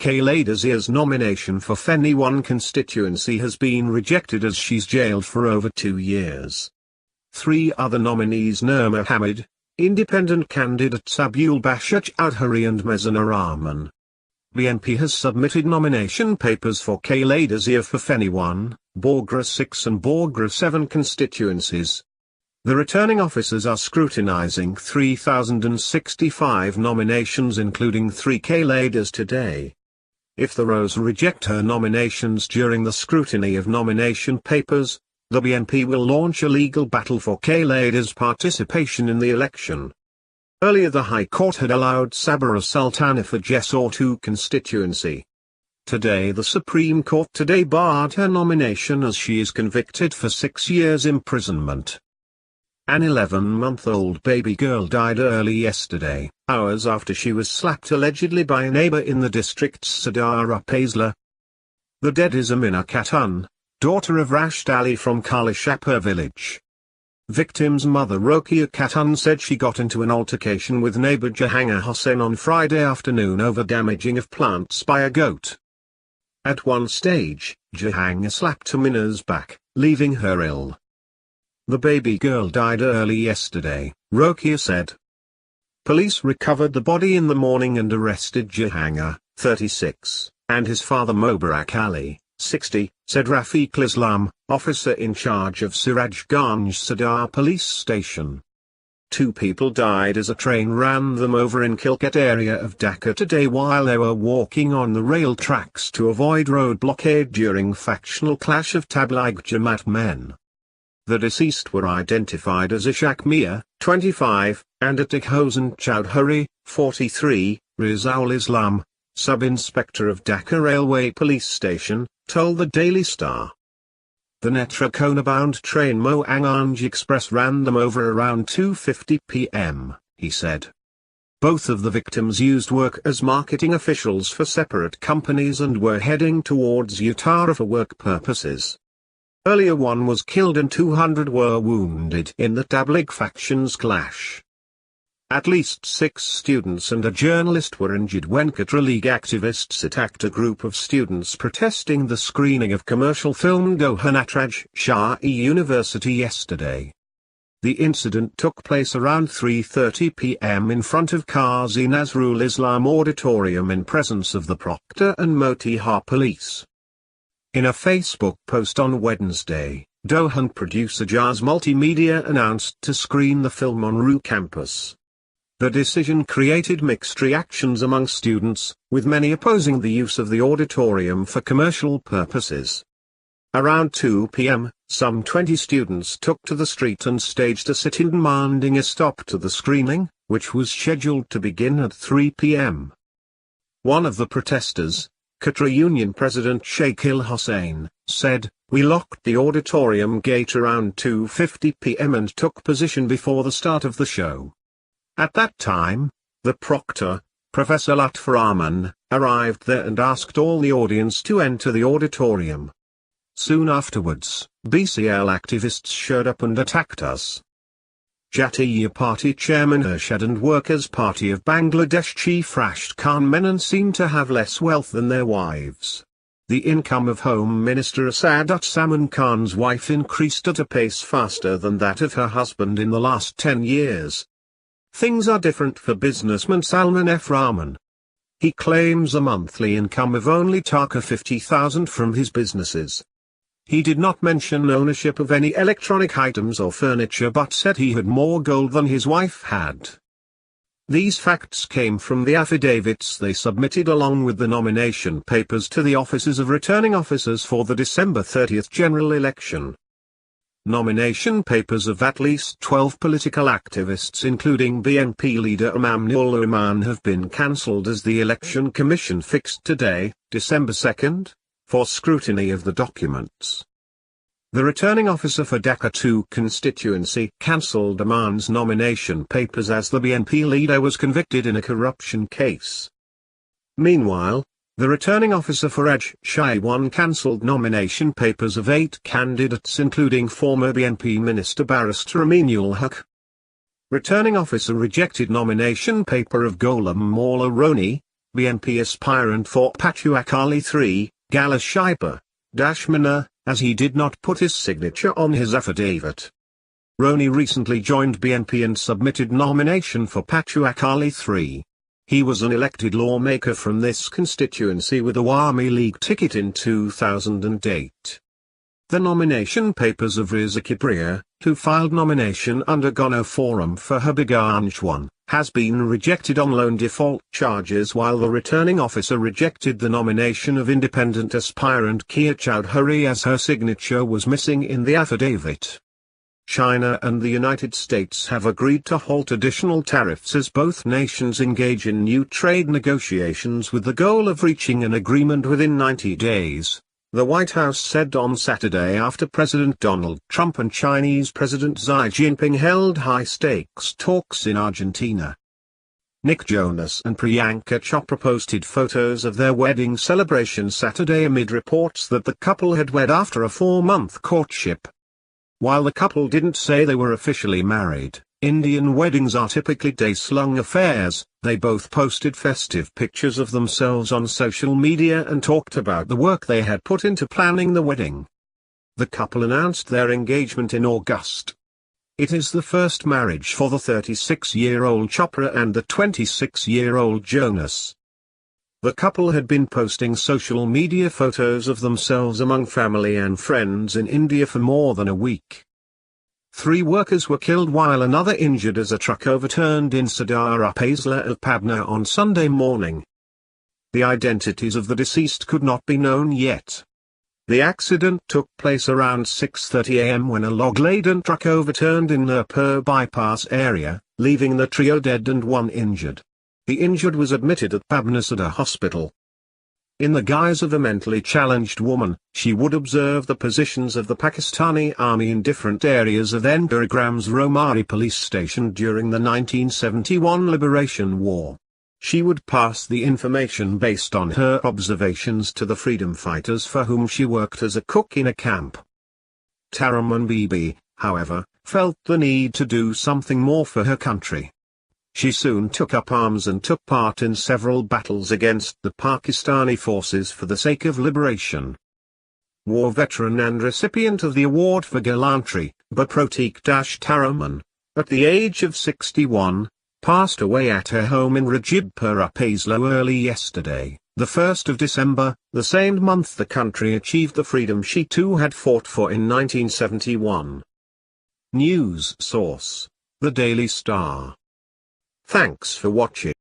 Khaleda Zia's nomination for Feni 1 constituency has been rejected as she's jailed for over 2 years. 3 other nominees, Nur Mohammad, independent candidates Abul, Chowdhury and Mizanur Rahman. BNP has submitted nomination papers for Khaleda Zia for Feni 1, Bogra 6 and Bogra 7 constituencies. The returning officers are scrutinizing 3,065 nominations, including 3 Khaledas today. If the rows reject her nominations during the scrutiny of nomination papers, the BNP will launch a legal battle for Khaleda's participation in the election. Earlier the High Court had allowed Sabra Sultana for Jessore 2 constituency. Today the Supreme Court barred her nomination as she is convicted for 6 years imprisonment. An 11-month-old baby girl died early yesterday, hours after she was slapped allegedly by a neighbor in the district's Sadara Paisla. The dead is Amina Khatun, daughter of Rashid Ali from Kalishapur village. Victim's mother Rokia Khatun said she got into an altercation with neighbor Jahangir Hossain on Friday afternoon over damaging of plants by a goat. At one stage, Jahangir slapped Amina's back, leaving her ill. The baby girl died early yesterday, Rokia said. Police recovered the body in the morning and arrested Jahangir, 36, and his father Mobarak Ali, 60, said Rafiq Islam, officer in charge of Sirajganj Sadar police station. 2 people died as a train ran them over in Kilket area of Dhaka today while they were walking on the rail tracks to avoid road blockade during factional clash of Tabligh Jamaat men. The deceased were identified as Ishaq Mia, 25, and Atiq Hosen Chowdhury, 43, Rizaul Islam, sub-inspector of Dhaka Railway Police Station, told the Daily Star. The Netrakona-bound train Moanganj Express ran them over around 2:50 p.m., he said. Both of the victims used work as marketing officials for separate companies and were heading towards Uttara for work purposes. Earlier one was killed and 200 were wounded in the Tabligh factions clash. At least 6 students and a journalist were injured when Katra League activists attacked a group of students protesting the screening of commercial film Gohanatraj Shahi University yesterday. The incident took place around 3:30 p.m. in front of Qazi Nazrul Islam Auditorium in presence of the Proctor and Motihar police. In a Facebook post on Wednesday, Dohan producer Jazz Multimedia announced to screen the film on RU campus. The decision created mixed reactions among students, with many opposing the use of the auditorium for commercial purposes. Around 2 p.m., some 20 students took to the street and staged a sit-in demanding a stop to the screening, which was scheduled to begin at 3 p.m. One of the protesters, Katra Union President Shakil Hossain, said, "We locked the auditorium gate around 2:50 p.m. and took position before the start of the show. At that time, the proctor, Professor Lutf Rahman, arrived there and asked all the audience to enter the auditorium. Soon afterwards, BCL activists showed up and attacked us." Jatiya Party Chairman Ershad and Workers' Party of Bangladesh Chief Rashid Khan Menon seem to have less wealth than their wives. The income of Home Minister Asadut Saman Khan's wife increased at a pace faster than that of her husband in the last 10 years. Things are different for businessman Salman F. Rahman. He claims a monthly income of only Taka 50,000 from his businesses. He did not mention ownership of any electronic items or furniture but said he had more gold than his wife had. These facts came from the affidavits they submitted along with the nomination papers to the offices of returning officers for the December 30 general election. Nomination papers of at least 12 political activists including BNP leader Imamul Rahman have been cancelled as the Election Commission fixed today, December 2, for scrutiny of the documents. The returning officer for Dhaka 2 constituency cancelled Aman's nomination papers as the BNP leader was convicted in a corruption case. Meanwhile, the returning officer for Rajshahi 1 cancelled nomination papers of 8 candidates including former BNP Minister Barrister Aminul Haq. Returning officer rejected nomination paper of Ghulam Maula Roni, BNP aspirant for Patuakhali 3, Gala Shaiba, Dashmana, as he did not put his signature on his affidavit. Roni recently joined BNP and submitted nomination for Patuakhali 3. He was an elected lawmaker from this constituency with a Awami League ticket in 2008. The nomination papers of Riza Kibriya, who filed nomination under Gano Forum for Habiganj 1, has been rejected on loan default charges, while the returning officer rejected the nomination of independent aspirant Kia Chowdhury as her signature was missing in the affidavit. China and the United States have agreed to halt additional tariffs as both nations engage in new trade negotiations with the goal of reaching an agreement within 90 days, the White House said on Saturday after President Donald Trump and Chinese President Xi Jinping held high-stakes talks in Argentina. Nick Jonas and Priyanka Chopra posted photos of their wedding celebration Saturday amid reports that the couple had wed after a 4-month courtship. While the couple didn't say they were officially married, Indian weddings are typically days-long affairs, they both posted festive pictures of themselves on social media and talked about the work they had put into planning the wedding. The couple announced their engagement in August. It is the first marriage for the 36-year-old Chopra and the 26-year-old Jonas. The couple had been posting social media photos of themselves among family and friends in India for more than a week. 3 workers were killed while another injured as a truck overturned in Sadar Upazla of Pabna on Sunday morning. The identities of the deceased could not be known yet. The accident took place around 6:30 am when a log-laden truck overturned in Nurpur bypass area, leaving the trio dead and 1 injured. The injured was admitted at Pabna Sadar Hospital. In the guise of a mentally challenged woman, she would observe the positions of the Pakistani army in different areas of Endaragram's Romari police station during the 1971 Liberation War. She would pass the information based on her observations to the freedom fighters for whom she worked as a cook in a camp. Taraman Bibi, however, felt the need to do something more for her country. She soon took up arms and took part in several battles against the Pakistani forces for the sake of liberation. War veteran and recipient of the award for gallantry, Baprotik Taraman, at the age of 61, passed away at her home in Rajibpur Upazla early yesterday, the 1st of December, the same month the country achieved the freedom she too had fought for in 1971. News source: The Daily Star. Thanks for watching.